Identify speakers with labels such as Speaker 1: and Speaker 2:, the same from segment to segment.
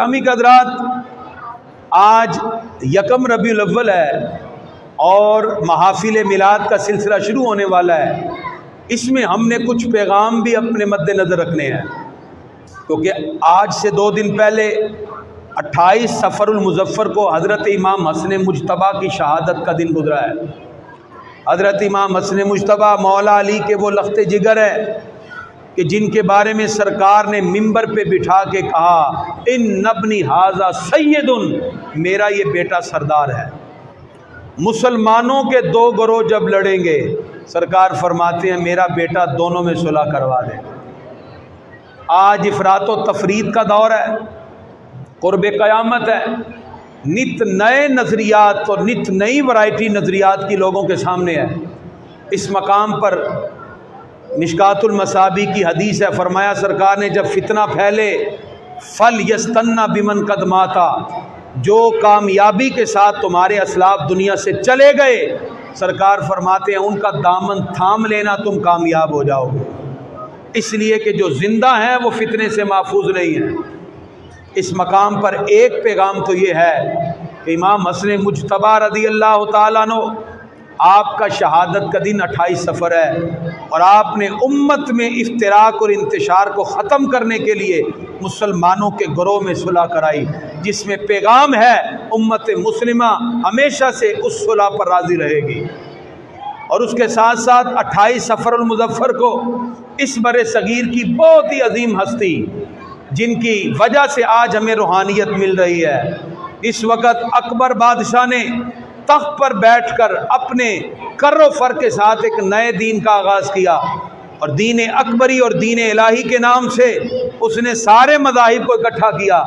Speaker 1: امی قدرات، آج یکم ربیع الاول ہے اور محافل میلاد کا سلسلہ شروع ہونے والا ہے۔ اس میں ہم نے کچھ پیغام بھی اپنے مد نظر رکھنے ہیں، کیونکہ آج سے 2 دن پہلے 28 صفر المظفر کو حضرت امام حسن مجتبیٰ کی شہادت کا دن گزرا ہے۔ حضرت امام حسن مجتبیٰ مولا علی کے وہ لخت جگر ہے کہ جن کے بارے میں سرکار نے ممبر پہ بٹھا کے کہا ان ابنی ھذا سید، میرا یہ بیٹا سردار ہے۔ مسلمانوں کے 2 گروہ جب لڑیں گے، سرکار فرماتے ہیں میرا بیٹا دونوں میں صلح کروا دے۔ آج افراط و تفرید کا دور ہے، قرب قیامت ہے، نت نئے نظریات اور نت نئی ورائٹی نظریات کی لوگوں کے سامنے ہے۔ اس مقام پر مشکات المصابیح کی حدیث ہے، فرمایا سرکار نے جب فتنہ پھیلے فل یستنا بمن قد ماتا، جو کامیابی کے ساتھ تمہارے اسلاف دنیا سے چلے گئے، سرکار فرماتے ہیں ان کا دامن تھام لینا، تم کامیاب ہو جاؤ گے، اس لیے کہ جو زندہ ہیں وہ فتنے سے محفوظ نہیں ہیں۔ اس مقام پر ایک پیغام تو یہ ہے کہ امام حسن مجتبیٰ رضی اللہ تعالیٰ عنہ، آپ کا شہادت کا دن 28 صفر ہے اور آپ نے امت میں افتراق اور انتشار کو ختم کرنے کے لیے مسلمانوں کے گروہ میں صلح کرائی، جس میں پیغام ہے امت مسلمہ ہمیشہ سے اس صلح پر راضی رہے گی۔ اور اس کے ساتھ ساتھ 28 صفر المظفر کو اس بر صغیر کی بہت ہی عظیم ہستی، جن کی وجہ سے آج ہمیں روحانیت مل رہی ہے، اس وقت اکبر بادشاہ نے تخت پر بیٹھ کر اپنے کر و فر کے ساتھ ایک نئے دین کا آغاز کیا، اور دین اکبری اور دین الہی کے نام سے اس نے سارے مذاہب کو اکٹھا کیا۔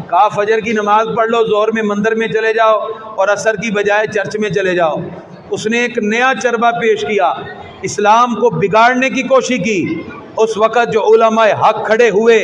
Speaker 1: کہا فجر کی نماز پڑھ لو، ظہر میں مندر میں چلے جاؤ اور عصر کی بجائے چرچ میں چلے جاؤ۔ اس نے ایک نیا چربہ پیش کیا، اسلام کو بگاڑنے کی کوشش کی۔ اس وقت جو علماء حق کھڑے ہوئے،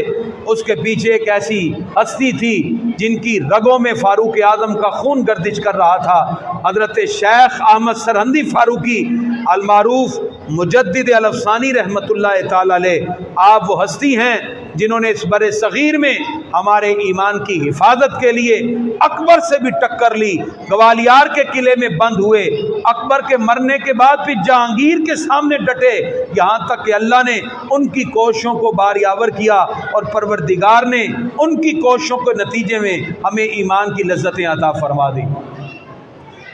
Speaker 1: اس کے پیچھے ایک ایسی ہستی تھی جن کی رگوں میں فاروق اعظم کا خون گردش کر رہا تھا، حضرت شیخ احمد سرہندی فاروقی المعروف مجدد الافسانی رحمۃ اللہ تعالی علیہ۔ آپ وہ ہستی ہیں جنہوں نے اس بر صغیر میں ہمارے ایمان کی حفاظت کے لیے اکبر سے بھی ٹکر لی، گوالیار کے قلعے میں بند ہوئے، اکبر کے مرنے کے بعد پھر جہانگیر کے سامنے ڈٹے، یہاں تک کہ اللہ نے ان کی کوششوں کو باریاور کیا اور پروردگار نے ان کی کوششوں کے نتیجے میں ہمیں ایمان کی لذتیں عطا فرما دی۔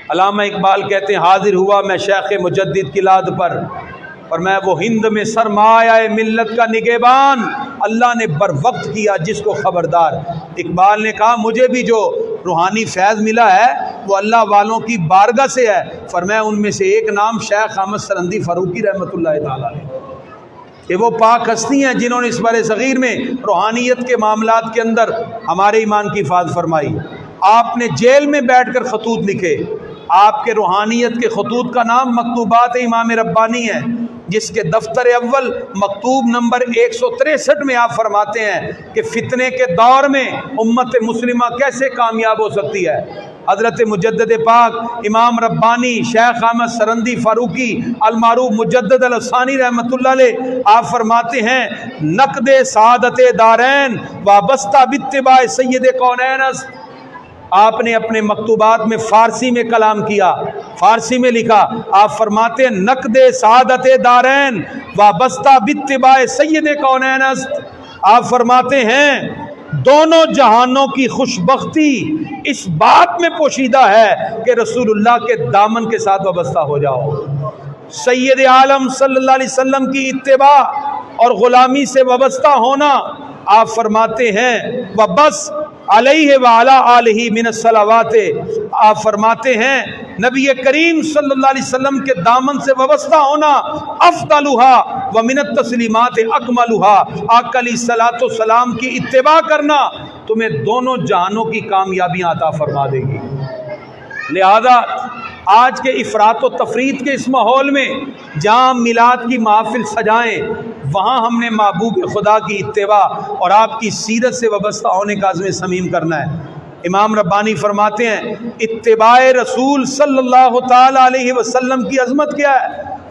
Speaker 1: علامہ اقبال کہتے ہیں حاضر ہوا میں شیخ مجدد کی لاد پر، اور میں وہ ہند میں سرمایہ ملت کا نگہبان، اللہ نے بر وقت کیا جس کو خبردار۔ اقبال نے کہا مجھے بھی جو روحانی فیض ملا ہے وہ اللہ والوں کی بارگاہ سے ہے، فرمایا ان میں سے ایک نام شیخ احمد سرہندی فاروقی رحمۃ اللہ تعالی علیہ، کہ وہ پاک ہستی ہیں جنہوں نے اس بر صغیر میں روحانیت کے معاملات کے اندر ہمارے ایمان کی حفاظت فرمائی۔ آپ نے جیل میں بیٹھ کر خطوط لکھے، آپ کے روحانیت کے خطوط کا نام مکتوبات امام ربانی ہے، جس کے دفتر اول مکتوب نمبر 163 میں آپ فرماتے ہیں کہ فتنے کے دور میں امت مسلمہ کیسے کامیاب ہو سکتی ہے۔ حضرت مجدد پاک امام ربانی شیخ احمد سرہندی فاروقی المعروف مجدد الافسانی رحمۃ اللہ علیہ، آپ فرماتے ہیں نقد سعادت دارین وابستہ باتباع سید کونین است۔ آپ نے اپنے مکتوبات میں فارسی میں کلام کیا، فارسی میں لکھا، آپ فرماتے ہیں نقد سعادت دارین وابستہ باتباع سید کونین است۔ آپ فرماتے ہیں دونوں جہانوں کی خوشبختی اس بات میں پوشیدہ ہے کہ رسول اللہ کے دامن کے ساتھ وابستہ ہو جاؤ۔ سید عالم صلی اللہ علیہ وسلم کی اتباع اور غلامی سے وابستہ ہونا، آپ فرماتے ہیں وبس علیہ وعلی آلہ من الصلوات، آپ فرماتے ہیں نبی کریم صلی اللہ علیہ وسلم کے دامن سے وابستہ ہونا افضلھا ومن التسلیمات اکملھا، آقا علیہ الصلوۃ والسلام کی اتباع کرنا تمہیں دونوں جہانوں کی کامیابیاں عطا فرما دے گی۔ لہذا آج کے افراط و تفرید کے اس ماحول میں جہاں میلاد کی محافل سجائیں، وہاں ہم نے محبوب خدا کی اتباع اور آپ کی سیرت سے وابستہ ہونے کا عزم صمیم کرنا ہے۔ امام ربانی فرماتے ہیں اتباع رسول صلی اللہ تعالی علیہ وسلم کی عظمت کیا ہے؟